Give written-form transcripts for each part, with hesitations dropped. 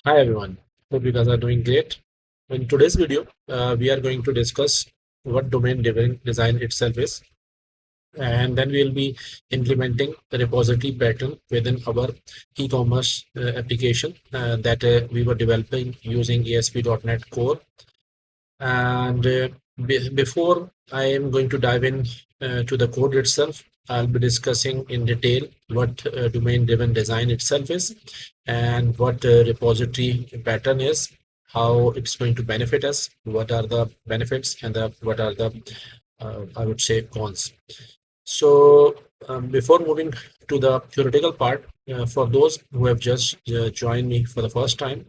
Hi everyone, hope you guys are doing great. In today's video, we are going to discuss what domain-driven design itself is, and then we'll be implementing the repository pattern within our e-commerce application that we were developing using ASP.NET Core. And before I am going to dive in to the code itself, I'll be discussing in detail what domain-driven design itself is and what repository pattern is, how it's going to benefit us, what are the benefits and what are the, I would say, cons. So before moving to the theoretical part, for those who have just joined me for the first time,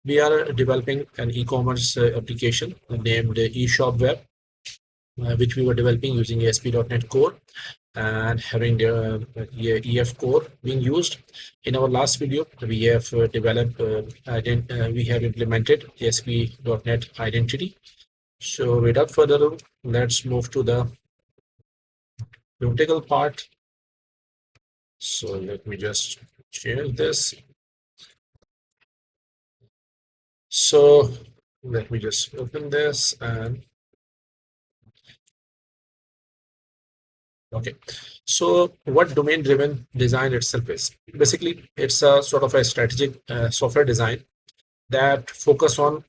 we are developing an e-commerce application named eShopOnWeb, which we were developing using ASP.NET Core and having the EF core being used. In our last video, we have developed, we have implemented ASP.NET identity. So without further ado, let's move to the theoretical part. So let me just share this. So let me just open this and okay. So what domain-driven design itself is? Basically, it's a sort of a strategic software design that focus on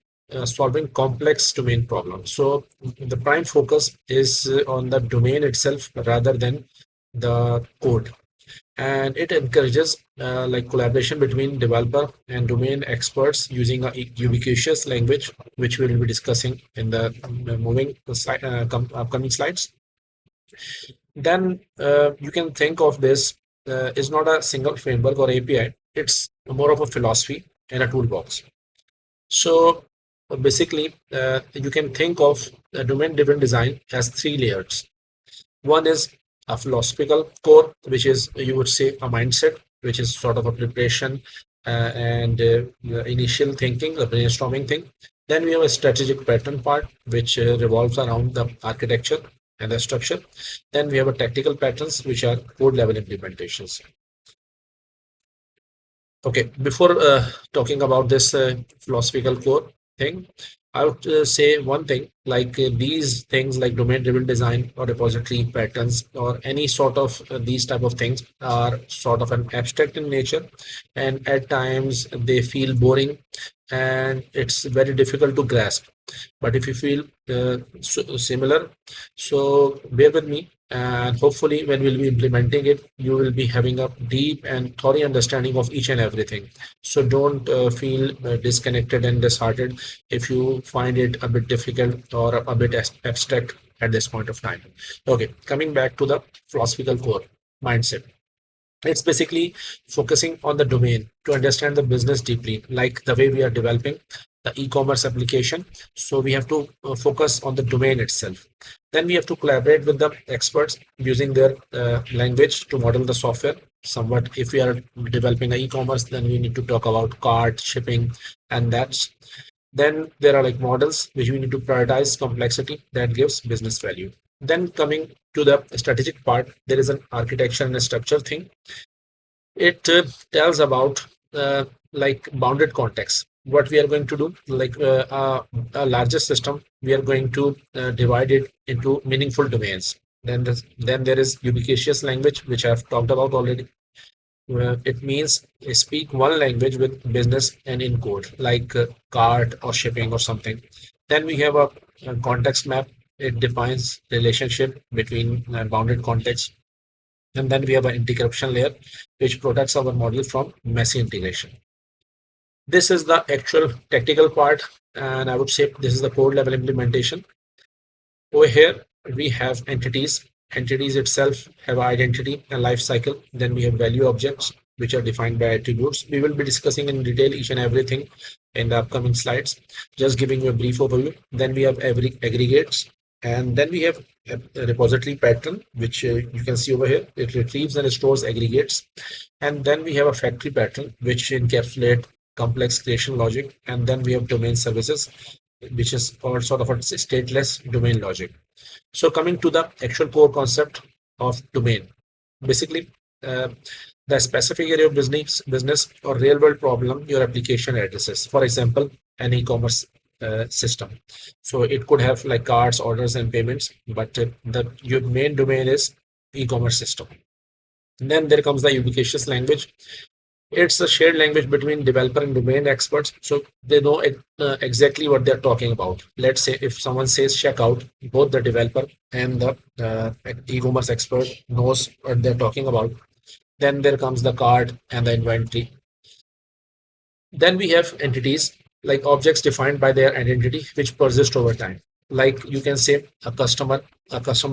solving complex domain problems. So the prime focus is on the domain itself rather than the code. And it encourages like collaboration between developer and domain experts using a ubiquitous language, which we will be discussing in the upcoming slides. Then you can think of this is not a single framework or API. It's more of a philosophy and a toolbox. So basically, you can think of domain-driven design as three layers. One is a philosophical core, which is, you would say, a mindset, which is sort of a preparation and initial thinking, the brainstorming thing. Then we have a strategic pattern part, which revolves around the architecture and the structure. Then we have a tactical patterns, which are code level implementations. Okay, before talking about this philosophical core thing, I would say one thing like these things like domain-driven design or repository patterns or any sort of these type of things are sort of an abstract in nature, and at times they feel boring and it's very difficult to grasp. But if you feel similar, so bear with me, and hopefully when we'll be implementing it, you will be having a deep and thorough understanding of each and everything. So don't feel disconnected and disheartened if you find it a bit difficult or a bit abstract at this point of time. Okay, coming back to the philosophical core mindset. It's basically focusing on the domain to understand the business deeply, like the way we are developing the e-commerce application. So we have to focus on the domain itself. Then we have to collaborate with the experts using their language to model the software. Somewhat, if we are developing an e-commerce, then we need to talk about cart, shipping, and that's. Then there are like models which we need to prioritize complexity that gives business value. Then coming to the strategic part, there is an architecture and a structure thing. It tells about like bounded context. What we are going to do, like a larger system, we are going to divide it into meaningful domains. Then there is ubiquitous language, which I've talked about already. It means speak one language with business and in code, like cart or shipping or something. Then we have a context map. It defines relationship between bounded context. And then we have an integration layer, which protects our model from messy integration. This is the actual technical part, and I would say this is the code level implementation. Over here, we have entities. Entities itself have identity and life cycle. Then we have value objects, which are defined by attributes. We will be discussing in detail each and everything in the upcoming slides, just giving you a brief overview. Then we have every aggregates, and then we have a repository pattern, which you can see over here. It retrieves and stores aggregates. And then we have a factory pattern, which encapsulate complex creation logic. And then we have domain services, which is called sort of a stateless domain logic. So coming to the actual core concept of domain, basically, the specific area of business or real world problem your application addresses. For example, an e-commerce system. So it could have like cards, orders, and payments, but your main domain is e-commerce system. And then there comes the ubiquitous language. It's a shared language between developer and domain experts, so they know exactly what they're talking about. Let's say if someone says checkout, both the developer and the e-commerce expert knows what they're talking about. Then there comes the card and the inventory. Then we have entities like objects defined by their identity, which persist over time. Like you can say a customer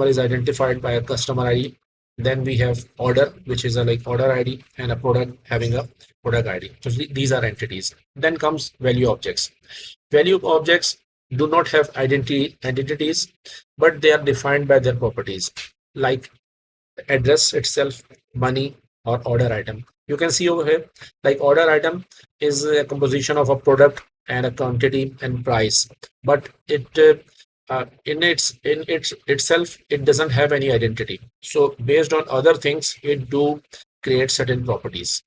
is identified by a customer ID. Then we have order, which is a like order ID, and a product having a product ID. So these are entities. Then comes value objects. Value objects do not have identities, but they are defined by their properties, like address itself, money, or order item. You can see over here, like order item is a composition of a product and a quantity and price, but it in its itself it doesn't have any identity. So based on other things, it do create certain properties.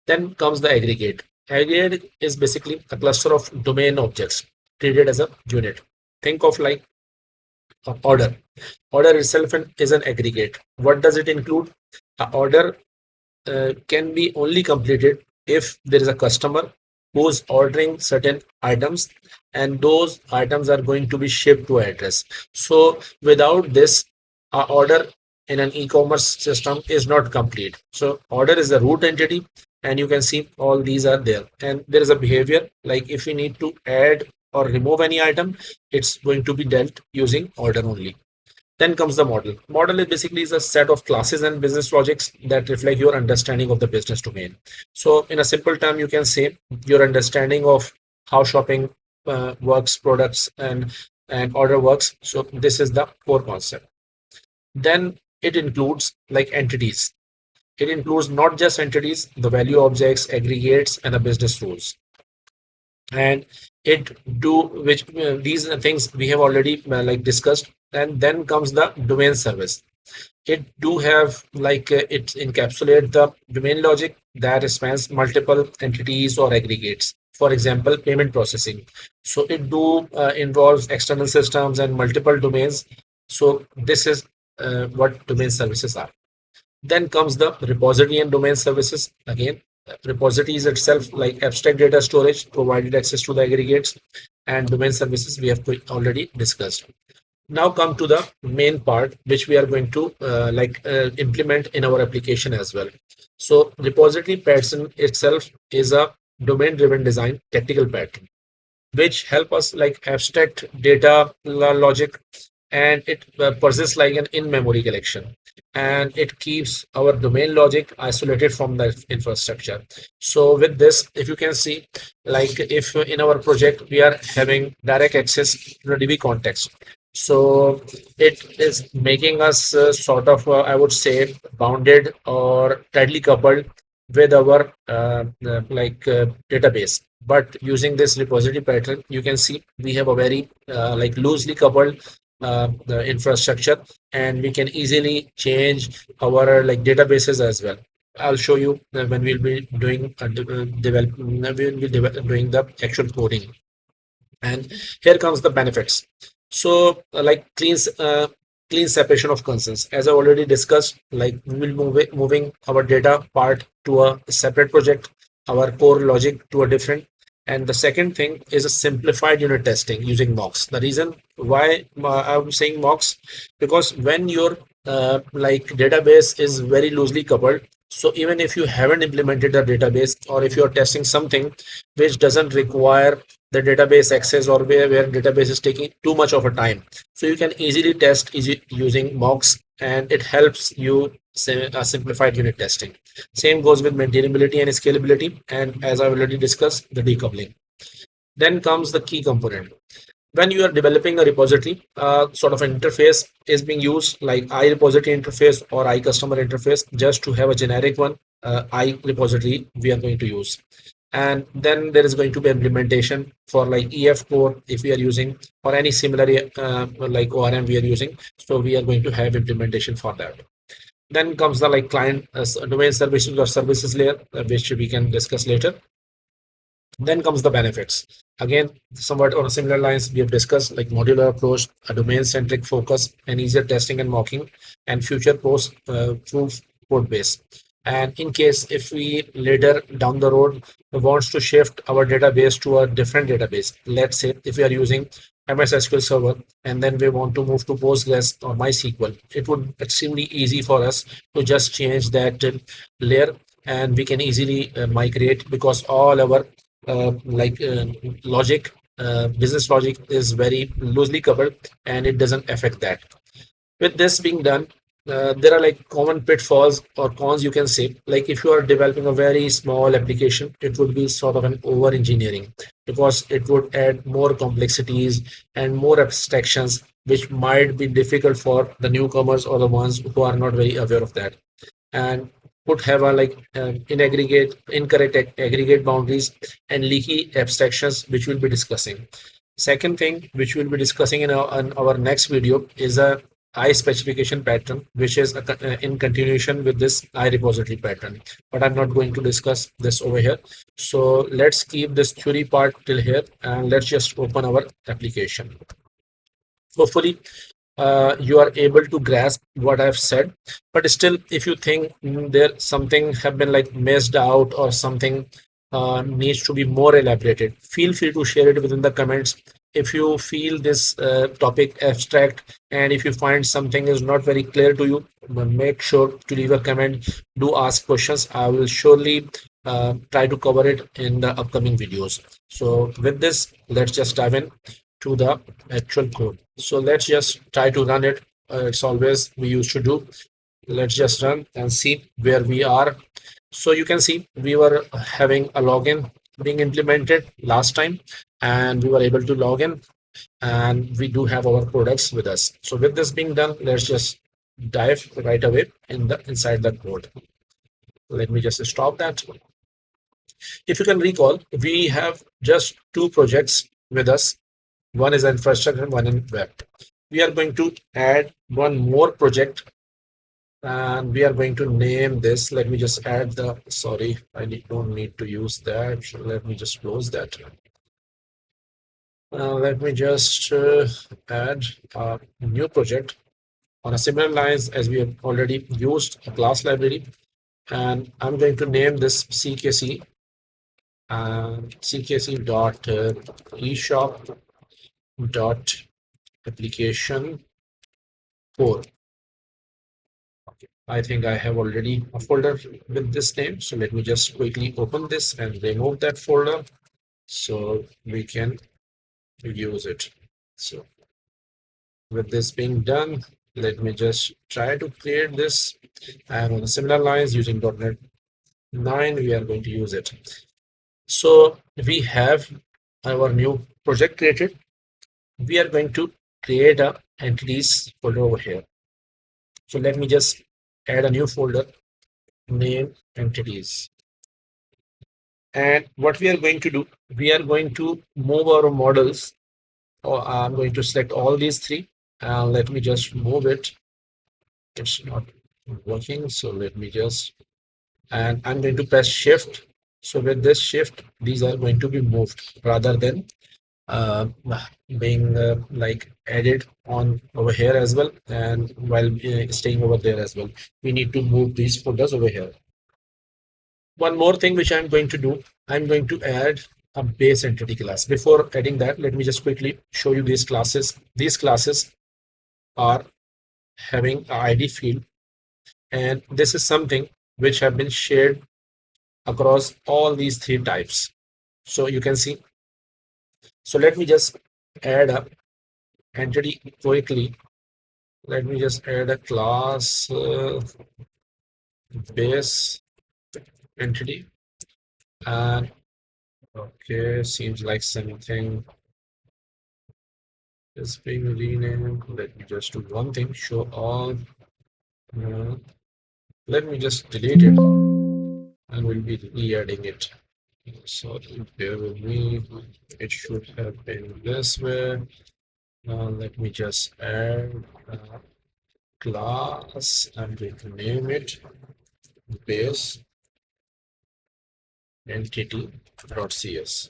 Then comes the aggregate. Aggregate is basically a cluster of domain objects treated as a unit. Think of like order. Order itself is an aggregate. What does it include? A order can be only completed if there is a customer who's ordering certain items, and those items are going to be shipped to address. So without this, our order in an e-commerce system is not complete. So order is the root entity, and you can see all these are there. And there is a behavior, like if we need to add or remove any item, it's going to be dealt using order only. Then comes the model. Model is basically a set of classes and business logics that reflect your understanding of the business domain. So in a simple term, you can say your understanding of how shopping works, products, and order works. So this is the core concept. Then it includes like entities. It includes not just entities, the value objects, aggregates, and the business rules. And it do which these things we have already like discussed. And then comes the domain service. It do have like it encapsulate the domain logic that spans multiple entities or aggregates. For example, payment processing. So it do involves external systems and multiple domains. So this is what domain services are. Then comes the repository and domain services. Again, repository is itself like abstract data storage, provided access to the aggregates, and domain services we have already discussed. Now come to the main part, which we are going to implement in our application as well. So repository pattern itself is a domain-driven design technical pattern, which help us like abstract data logic, and it persists like an in-memory collection, and it keeps our domain logic isolated from the infrastructure. So with this, if you can see, like if in our project we are having direct access to the DB context, so it is making us sort of I would say bounded or tightly coupled with our database. But using this repository pattern, you can see we have a very like loosely coupled the infrastructure, and we can easily change our like databases as well. I'll show you when we'll be doing doing the actual coding. And here comes the benefits. So like clean separation of concerns. As I already discussed, like we will moving our data part to a separate project, our core logic to a different. And the second thing is a simplified unit testing using mocks. The reason why I'm saying mocks, because when your like database is very loosely coupled, so even if you haven't implemented a database, or if you're testing something which doesn't require the database access, or where database is taking too much of a time, so you can easily test using mocks, and it helps you simplified unit testing. Same goes with maintainability and scalability, and as I already discussed, the decoupling. Then comes the key component. When you are developing a repository, sort of an interface is being used, like IRepository interface or iCustomer interface, just to have a generic one. IRepository we are going to use. And then there is going to be implementation for like EF core if we are using, or any similar like ORM we are using. So we are going to have implementation for that. Then comes the like client domain services or services layer, which we can discuss later. Then comes the benefits. Again, somewhat on similar lines we have discussed, like modular approach, a domain-centric focus, and easier testing and mocking, and future proof code base. And in case if we later down the road wants to shift our database to a different database, let's say if we are using MS SQL Server and then we want to move to Postgres or MySQL, it would extremely easy for us to just change that layer, and we can easily migrate, because all our like logic, business logic is very loosely covered and it doesn't affect that. With this being done, there are like common pitfalls or cons, you can say. Like if you are developing a very small application, it would be sort of an over engineering, because it would add more complexities and more abstractions, which might be difficult for the newcomers or the ones who are not very aware of that, and could have a like incorrect aggregate boundaries and leaky abstractions, which we'll be discussing. Second thing which we'll be discussing in our next video is a I specification pattern, which is in continuation with this I repository pattern. But I'm not going to discuss this over here. So let's keep this theory part till here and let's just open our application. Hopefully, you are able to grasp what I've said. But still, if you think there something have been like missed out or something needs to be more elaborated, feel free to share it within the comments. If you feel this topic abstract and if you find something is not very clear to you, make sure to leave a comment. Do ask questions. I will surely try to cover it in the upcoming videos. So with this, let's just dive in to the actual code. So let's just try to run it. It's always we used to do. Let's just run and see where we are. So you can see we were having a login being implemented last time, and we were able to log in, and we do have our products with us. So with this being done, let's just dive right away inside the code. Let me just stop that. If you can recall, we have just two projects with us. One is infrastructure and one in web. We are going to add one more project, and we are going to name this. Let me just add the, sorry, don't need to use that. So let me just close that. Let me just add a new project on a similar lines as we have already used a class library. And I'm going to name this CKC CKC dot eShop dot application 4. Okay. I think I have already a folder with this name. So let me just quickly open this and remove that folder so we can use it. So with this being done, let me just try to create this, and on the similar lines using .NET 9 we are going to use it. So we have our new project created. We are going to create a entities folder over here. So let me just add a new folder, name entities. And what we are going to do, we are going to move our models. I'm going to select all these three. Let me just move it. It's not working. So let me just, and I'm going to press shift. So with this shift, these are going to be moved rather than uh, being like added on over here as well, and while staying over there as well. We need to move these folders over here. One more thing which I'm going to do, I'm going to add a base entity class. Before adding that, let me just quickly show you these classes. These classes are having an ID field, and this is something which have been shared across all these three types. So you can see. So let me just add a entity quickly. Let me just add a class base entity, and okay, seems like something is being renamed. Let me just do one thing, show all. Let me just delete it and we'll be re-adding it. So bear with me, it should have been this way. Let me just add class. I'm going to name it base entity.cs.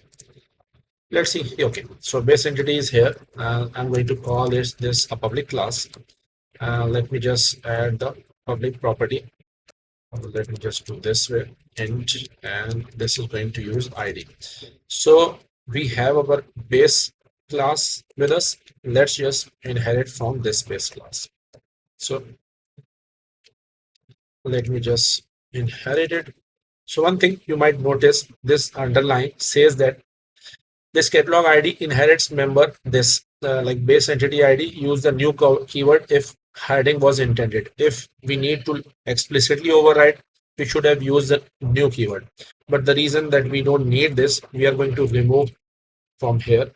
Let's see. Okay, so base entity is here. I'm going to call this a public class. Let me just add the public property. Let me just do this way, int, and this is going to use id. So we have our base class with us. Let's just inherit from this base class. So let me just inherit it. So one thing you might notice, this underline says that this catalog ID inherits member this like base entity ID. Use the new keyword if hiding was intended. If we need to explicitly override, we should have used the new keyword. But the reason that we don't need this, we are going to remove from here.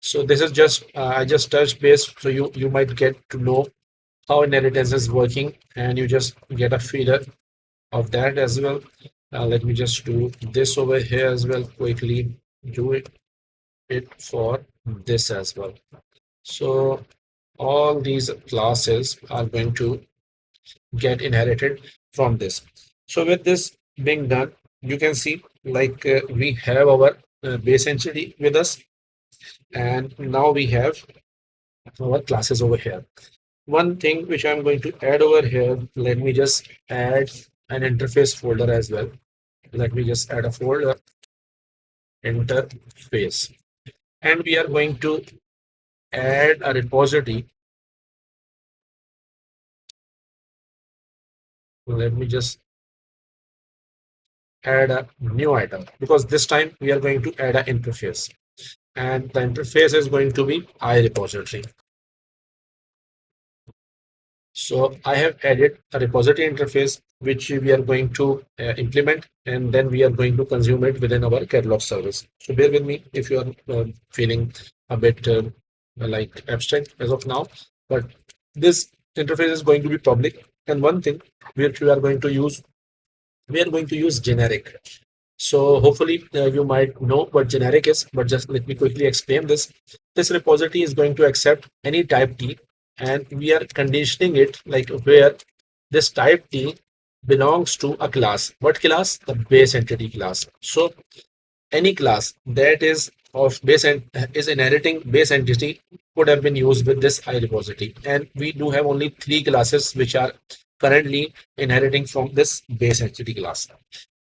So this is just I just touched base, so you might get to know how inheritance is working, and you just get a feeder of that as well. Let me just do this over here as well quickly. Do it for this as well. So all these classes are going to get inherited from this. So with this being done, you can see like we have our base entity with us, and now we have our classes over here. One thing which I'm going to add over here, let me just add an interface folder as well. Let me just add a folder, interface, and we are going to add a repository. Let me just add a new item, because this time we are going to add an interface, and the interface is going to be IRepository. So I have added a repository interface which we are going to implement, and then we are going to consume it within our catalog service. So bear with me if you are feeling a bit like abstract as of now, but this interface is going to be public. And one thing which we are going to use, we are going to use generic. So hopefully you might know what generic is, but just let me quickly explain this. This repository is going to accept any type T, and we are conditioning it like where this type T belongs to a class. What class? The base entity class. So any class that is of base and is inheriting base entity could have been used with this IRepository. And we do have only 3 classes which are currently inheriting from this base entity class.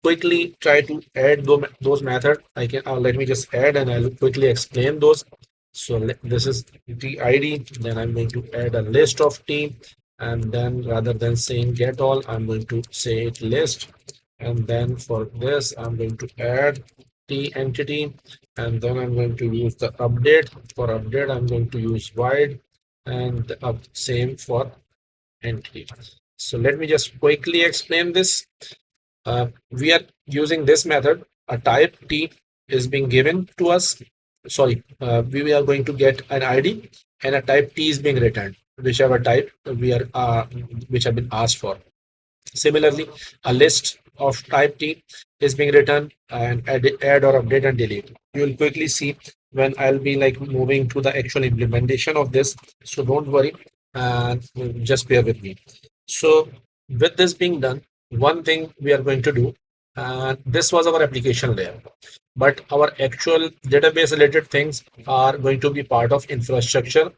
Quickly try to add those methods. I can let me just add, and I'll quickly explain those. So this is the ID. Then I'm going to add a list of T, and then rather than saying get all, I'm going to say it list. And then for this, I'm going to add T entity, and then I'm going to use the update. For update, I'm going to use wide, and the same for entity. So let me just quickly explain this. We are using this method. A type T is being given to us. Sorry, we are going to get an ID, and a type T is being returned, whichever type we are which have been asked for. Similarly, a list of type T is being returned, and add or update and delete. You will quickly see when I'll be like moving to the actual implementation of this. So don't worry, and just bear with me. So with this being done, one thing we are going to do, and this was our application layer, but our actual database related things are going to be part of infrastructure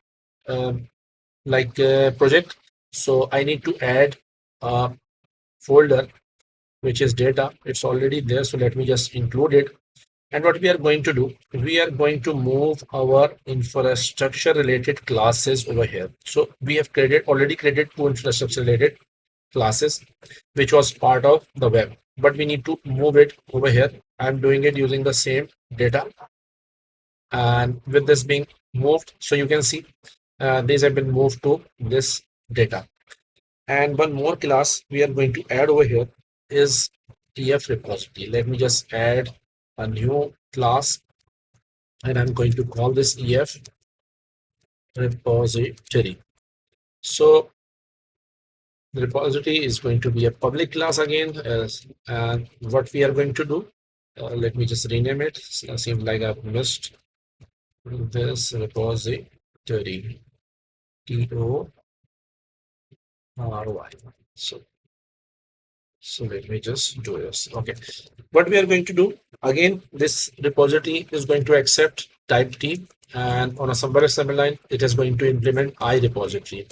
project. So I need to add a folder which is data. It's already there, so let me just include it. And what we are going to do, we are going to move our infrastructure related classes over here. So we have already created 2 infrastructure related classes which was part of the web, but we need to move it over here. I'm doing it using the same data, and with this being moved, so you can see these have been moved to this data. And one more class we are going to add over here is EFRepository. Let me just add a new class, and I'm going to call this EFRepository. So the repository is going to be a public class again, and what we are going to do, let me just rename it. It seems like I've missed this repository. RY. So let me just do this. Okay. What we are going to do again, this repository is going to accept type T, and on a somewhere assembly line, it is going to implement IRepository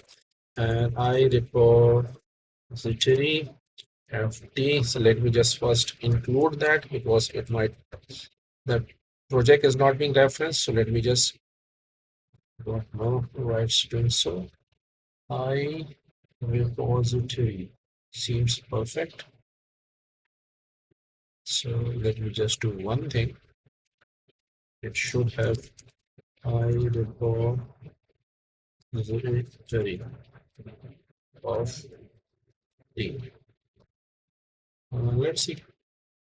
and IRepository FT. So let me just first include that because it might the project is not being referenced. So let me just don't know why it's doing so. IRepository seems perfect. So let me just do one thing. It should have IRepository of D. Let's see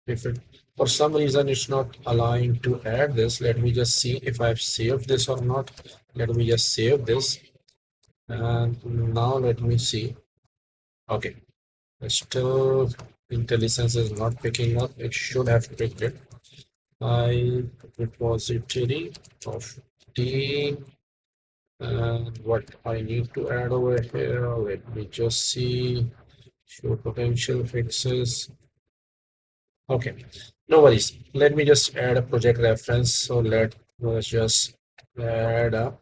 if it for some reason it's not allowing to add this. Let me just see if I've saved this or not. Let me just save this, and now let me see. Okay, still IntelliSense is not picking up. It should have picked it. IRepository of D, and what I need to add over here, let me just see. Show potential fixes. Okay, no worries. Let me just add a project reference. So let's just add a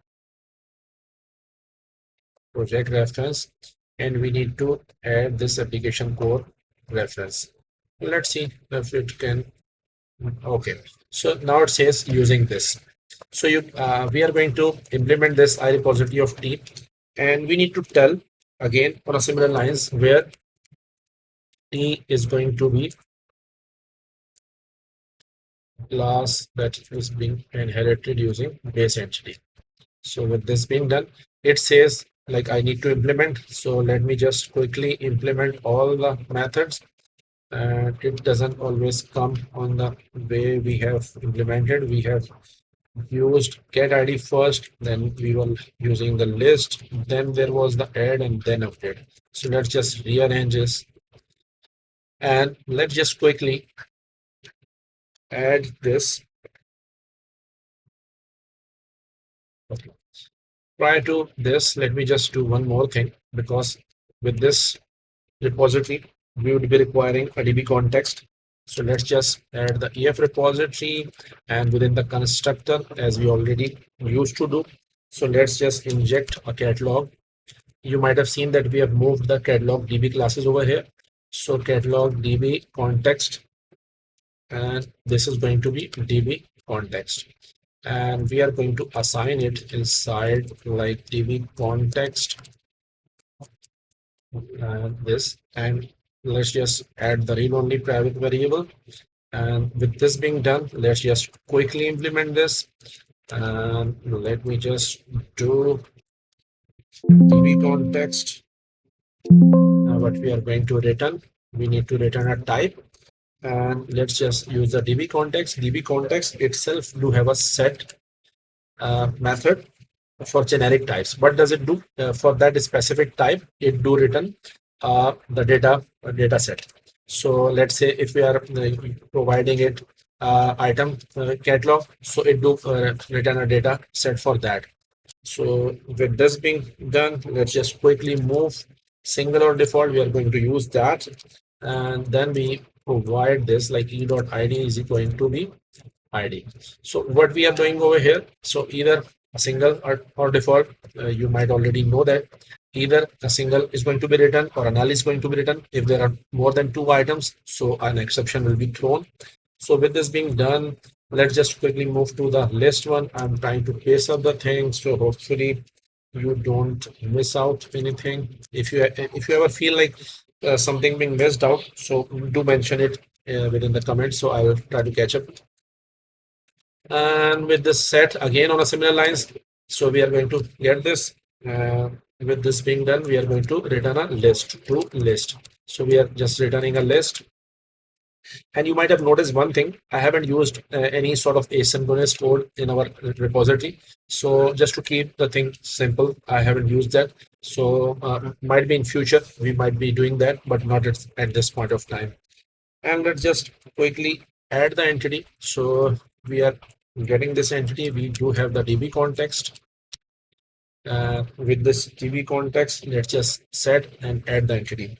project reference, and we need to add this application core reference. Let's see if it can. Okay, so now it says using this. So we are going to implement this IRepository of T, and we need to tell again on a similar lines where T is going to be class that is being inherited using BaseEntity. So with this being done, it says like I need to implement. So let me just quickly implement all the methods. And it doesn't always come on the way we have implemented. We have used get ID first, then we were using the list, then there was the add and then update. So let's just rearrange this, and let's just quickly add this. Okay. Prior to this, let me just do one more thing, because with this repository, we would be requiring a DB context. So let's just add the EFRepository, and within the constructor, as we already used to do. So let's just inject a catalog. You might have seen that we have moved the catalog DB classes over here. So catalog DB context, and this is going to be DB context. And we are going to assign it inside like DB context and this, and let's just add the read-only private variable. And with this being done, let's just quickly implement this, and let me just do DB context. Now what we are going to return, we need to return a type, and let's just use the DB context. DB context itself do have a set method for generic types. What does it do? For that specific type, it do return the data set. So let's say if we are providing it item catalog, so it do return a data set for that. So with this being done, let's just quickly move single or default. We are going to use that, and then we provide this like e.id is going to be ID. So what we are doing over here, so either a single or default, you might already know that either a single is going to be written or a null is going to be written. If there are more than two items, so an exception will be thrown. So with this being done, let's just quickly move to the list one. I'm trying to pace up the things, so hopefully you don't miss out anything. If you ever feel like something being missed out, so do mention it within the comments, so I will try to catch up. And with this set again on a similar lines, so we are going to get this. With this being done, we are going to return a list to list. So we are just returning a list. And you might have noticed one thing, I haven't used any sort of asynchronous code in our repository. So just to keep the thing simple, I haven't used that. So might be in future, we might be doing that, but not at this point of time. And let's just quickly add the entity. So we are getting this entity. We do have the DB context, with this DB context, let's just set and add the entity.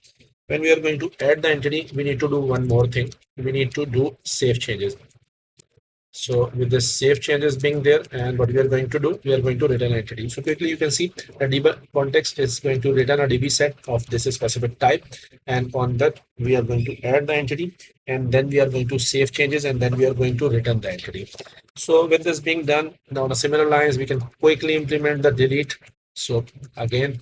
When we are going to add the entity, we need to do one more thing. We need to do save changes. So with this save changes being there, and what we are going to do, we are going to return entity. So quickly you can see the DB context is going to return a DB set of this specific type, and on that we are going to add the entity, and then we are going to save changes, and then we are going to return the entity. So with this being done, now on a similar lines, we can quickly implement the delete. So again,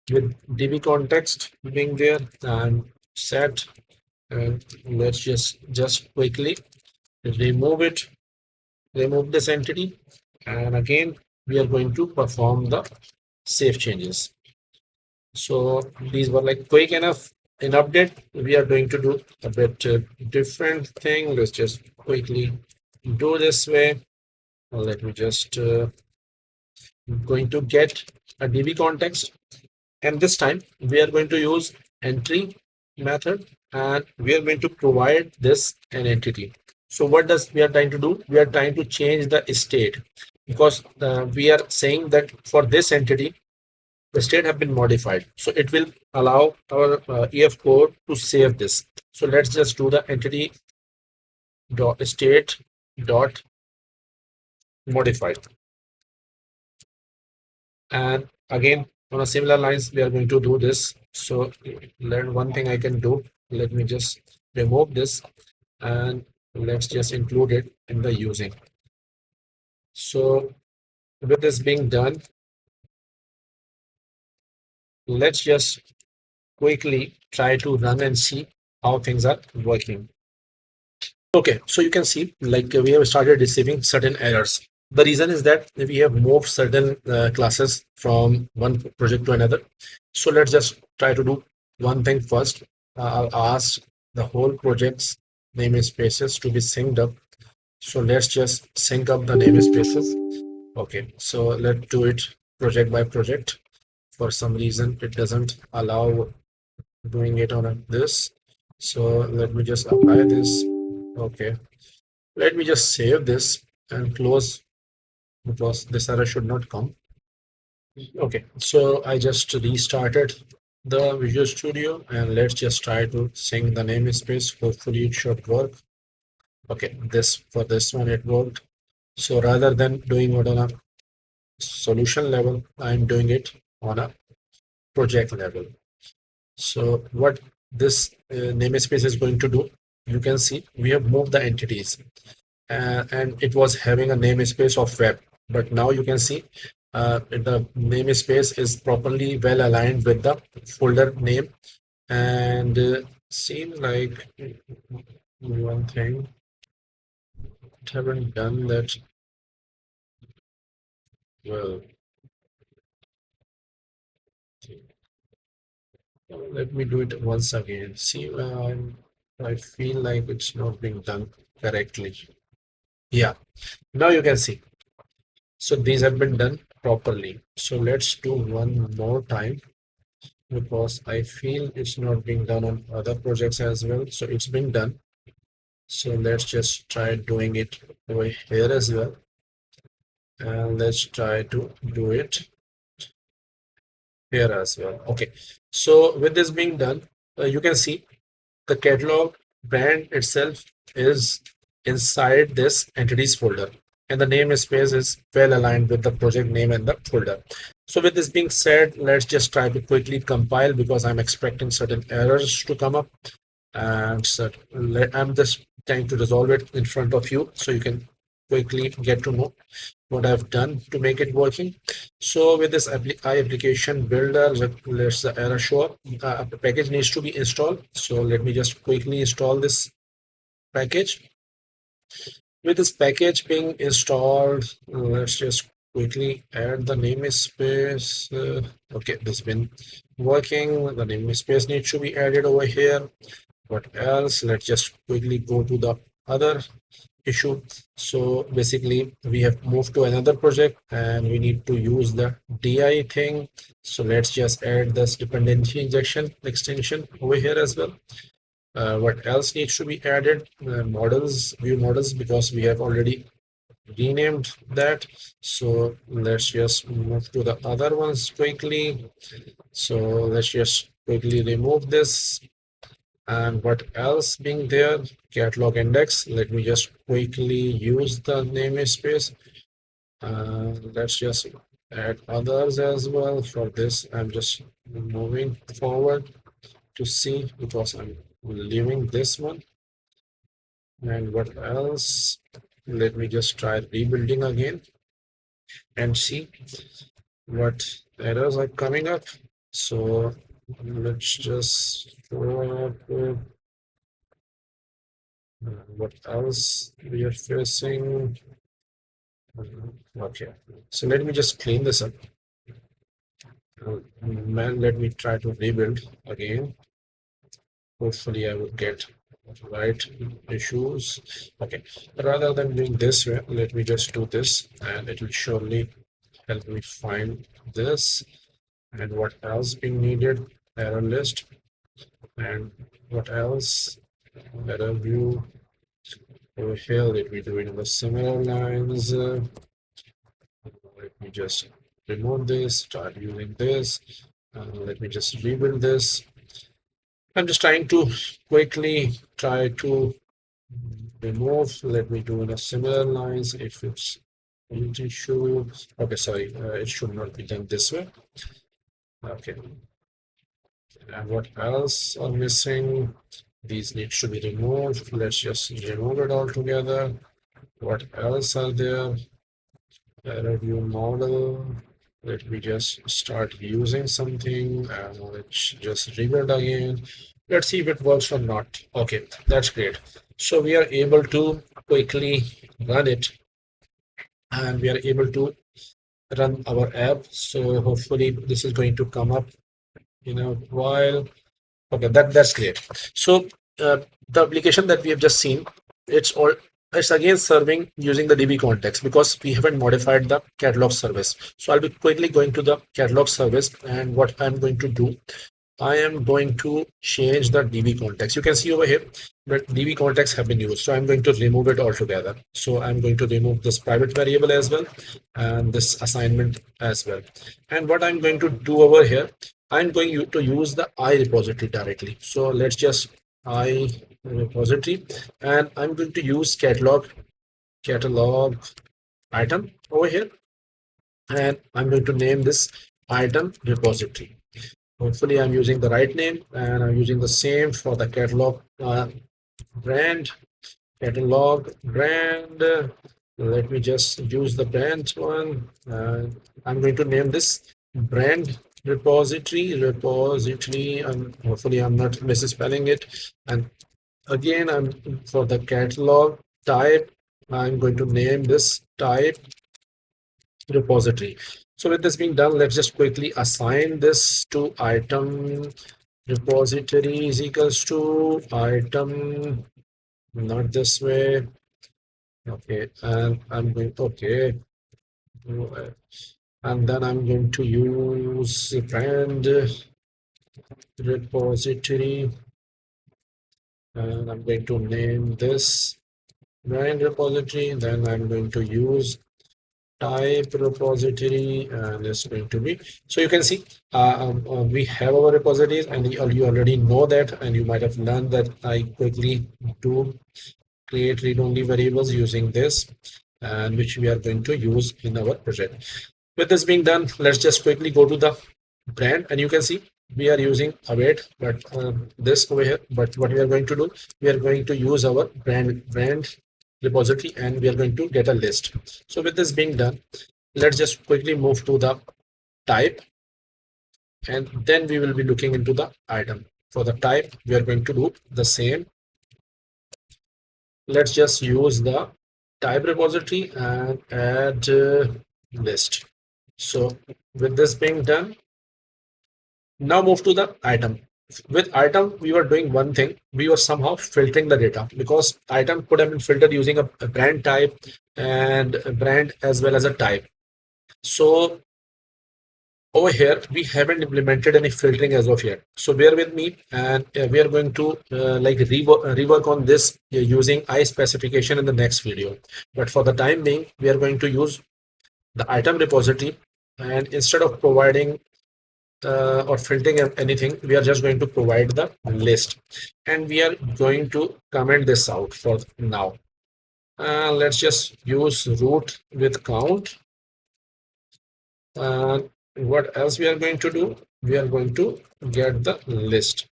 with DB context being there and set, and let's just quickly remove this entity, and again we are going to perform the save changes. So these were like quick enough. In update, we are going to do a bit different thing. Let's just quickly do this way. Let me just going to get a DB context, and this time we are going to use entry method, and we are going to provide this an entity. So what does we are trying to do? We are trying to change the state, because we are saying that for this entity, the state have been modified. So it will allow our EF code to save this. So let's just do the entity dot state dot modified. And again, on a similar lines, we are going to do this. So learn one thing I can do. Let me just remove this, and let's just include it in the using. So with this being done, let's just quickly try to run and see how things are working. Okay, so you can see like we have started receiving certain errors. The reason is that we have moved certain classes from one project to another. So let's just try to do one thing first. I'll ask the whole project's namespaces to be synced up. So let's just sync up the namespaces. Okay, so let's do it project by project. For some reason, it doesn't allow doing it on this. So let me just apply this. Okay, let me just save this and close, because this error should not come. Okay, so I just restarted the Visual Studio, and let's just try to sync the namespace. Hopefully it should work. Okay, for this one it worked. So rather than doing it on a solution level, I'm doing it on a project level. So what this namespace is going to do, you can see we have moved the entities, and it was having a namespace of web, but now you can see the namespace is properly well aligned with the folder name, and seems like one thing haven't done that well. Let me do it once again. See, I feel like it's not being done correctly. Yeah, now you can see. So these have been done properly. So let's do one more time, because I feel it's not being done on other projects as well. So it's been done. So let's just try doing it over here as well. And let's try to do it here as well. Okay, so with this being done, you can see the catalog brand itself is inside this entities folder, and the namespace is well aligned with the project name and the folder. So with this being said, let's just try to quickly compile, because I'm expecting certain errors to come up, and so I'm just trying to resolve it in front of you so you can quickly get to know what I've done to make it working. So with this application builder, let's the error show up. The package needs to be installed. So let me just quickly install this package. With this package being installed, let's just quickly add the namespace. Okay, this has been working. The namespace needs to be added over here. What else? Let's just quickly go to the other issue. So basically we have moved to another project, and we need to use the DI thing. So let's just add this dependency injection extension over here as well. What else needs to be added? Models, view models, because we have already renamed that. So let's just move to the other ones quickly. So let's just quickly remove this. And what else being there? Catalog index. Let me just quickly use the namespace. Let's just add others as well. For this, I'm just moving forward to see because I'm leaving this one. And what else? Let me just try rebuilding again and see what errors are coming up. So let's just what else we are facing. Okay, so let me just clean this up. Man, let me try to rebuild again. Hopefully I will get right issues. Okay, rather than doing this way, let me just do this and it will surely help me find this. And what else being needed? Error list. And what else? Error view. Over here, let me do it in the similar lines. Let me just remove this, start using this. Let me just rebuild this. I'm just trying to quickly try to remove. Let me do in a similar lines if it's issue. Okay, sorry, it should not be done this way. Okay. And what else are missing? These need to be removed. Let's just remove it altogether. What else are there? Error view model. Let me just start using something and let's just rebuild again. Let's see if it works or not. Okay, that's great. So we are able to quickly run it and we are able to run our app. So hopefully this is going to come up in a while. Okay, that's great. So the application that we have just seen, it's all it's again serving using the DB context because we haven't modified the catalog service. So I'll be quickly going to the catalog service and what I'm going to do, I am going to change the DB context. You can see over here that DB context have been used. So I'm going to remove it altogether. So I'm going to remove this private variable as well and this assignment as well. And what I'm going to do over here, I'm going to use the IRepository directly. So let's just IRepository and I'm going to use catalog item over here. And I'm going to name this item repository. Hopefully I'm using the right name and I'm using the same for the catalog brand. Let me just use the brand one. I'm going to name this brand repository. Hopefully I'm not misspelling it. And again, I'm for the catalog type, I'm going to name this type repository. So with this being done, let's just quickly assign this to item repository is equals to item, not this way. Okay, and I'm going okay, and then I'm going to use brand repository, and I'm going to name this brand repository. Then I'm going to use type repository and it's going to be, so you can see we have our repositories and you already know that and you might have learned that I quickly do create read-only variables using this and which we are going to use in our project. With this being done, let's just quickly go to the brand and you can see we are using await but this over here, but what we are going to do, we are going to use our brand repository and we are going to get a list. So with this being done, let's just quickly move to the type and then we will be looking into the item. For the type, we are going to do the same. Let's just use the type repository and add list. So with this being done, now move to the item. With item, we were doing one thing. We were somehow filtering the data because item could have been filtered using a brand type and a brand as well as a type. So over here we haven't implemented any filtering as of yet, so bear with me, and we are going to like rework on this using I specification in the next video. But for the time being, we are going to use the item repository, and instead of providing or filtering anything, we are just going to provide the list, and we are going to comment this out for now. Let's just use root with count. And what else we are going to do? We are going to get the list.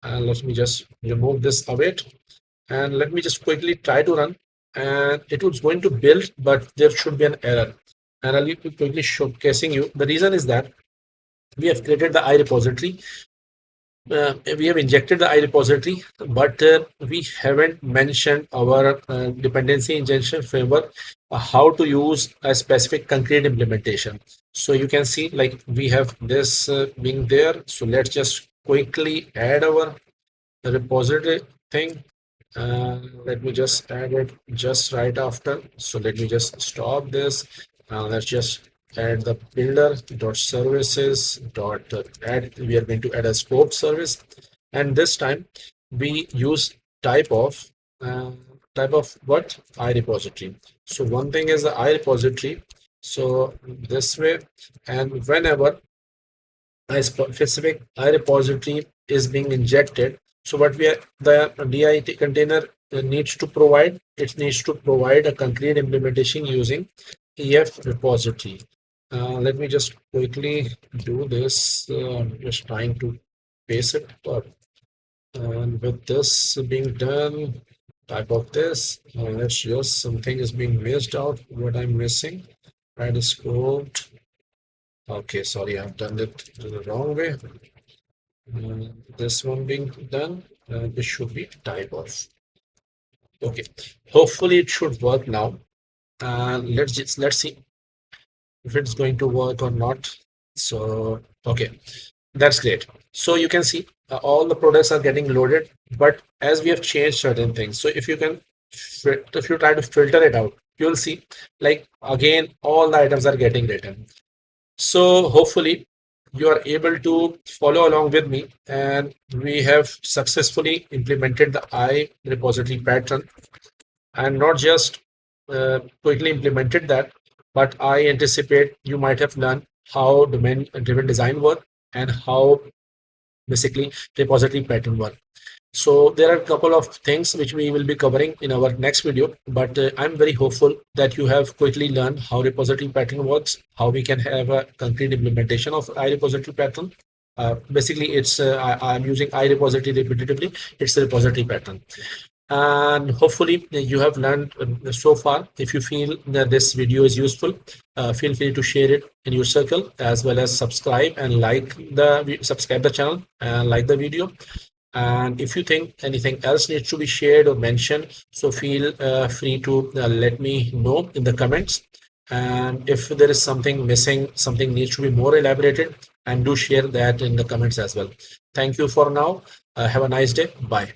And let me just remove this await, and let me just quickly try to run, and it was going to build, but there should be an error, and I'll be quickly showcasing you. The reason is that we have created the iRepository. We have injected the iRepository, but we haven't mentioned our dependency injection framework, how to use a specific concrete implementation. So you can see like we have this being there. So let's just quickly add our repository thing. Let me just add it just right after. So let me just stop this. Let's just add the builder dot services dot add. We are going to add a scope service, and this time we use type of what? iRepository. So one thing is the iRepository. So this way, and whenever a specific iRepository is being injected, so what we are, the DIT container needs to provide, it needs to provide a concrete implementation using EFRepository. Let me just quickly do this. I'm just trying to paste it up. And with this being done, type of this, let's just something is being missed out. What I'm missing, right, is code. Okay, sorry, I've done it the wrong way. This one being done, this should be type of. Okay, hopefully it should work now. Let's see if it's going to work or not. So okay, that's great. So you can see all the products are getting loaded, but as we have changed certain things, so if you try to filter it out, you'll see like again all the items are getting written. So hopefully you are able to follow along with me, and we have successfully implemented the IRepository pattern, and not just quickly implemented that, but I anticipate you might have learned how domain driven design work and how basically repository pattern work. So there are a couple of things which we will be covering in our next video, but I'm very hopeful that you have quickly learned how repository pattern works, how we can have a concrete implementation of iRepository pattern. Basically, it's I'm using iRepository repetitively. It's a repository pattern, and hopefully you have learned so far. If you feel that this video is useful, feel free to share it in your circle, as well as subscribe the channel and like the video. And if you think anything else needs to be shared or mentioned, so feel free to let me know in the comments. And if there is something missing, something needs to be more elaborated, and do share that in the comments as well. Thank you for now. Have a nice day. Bye.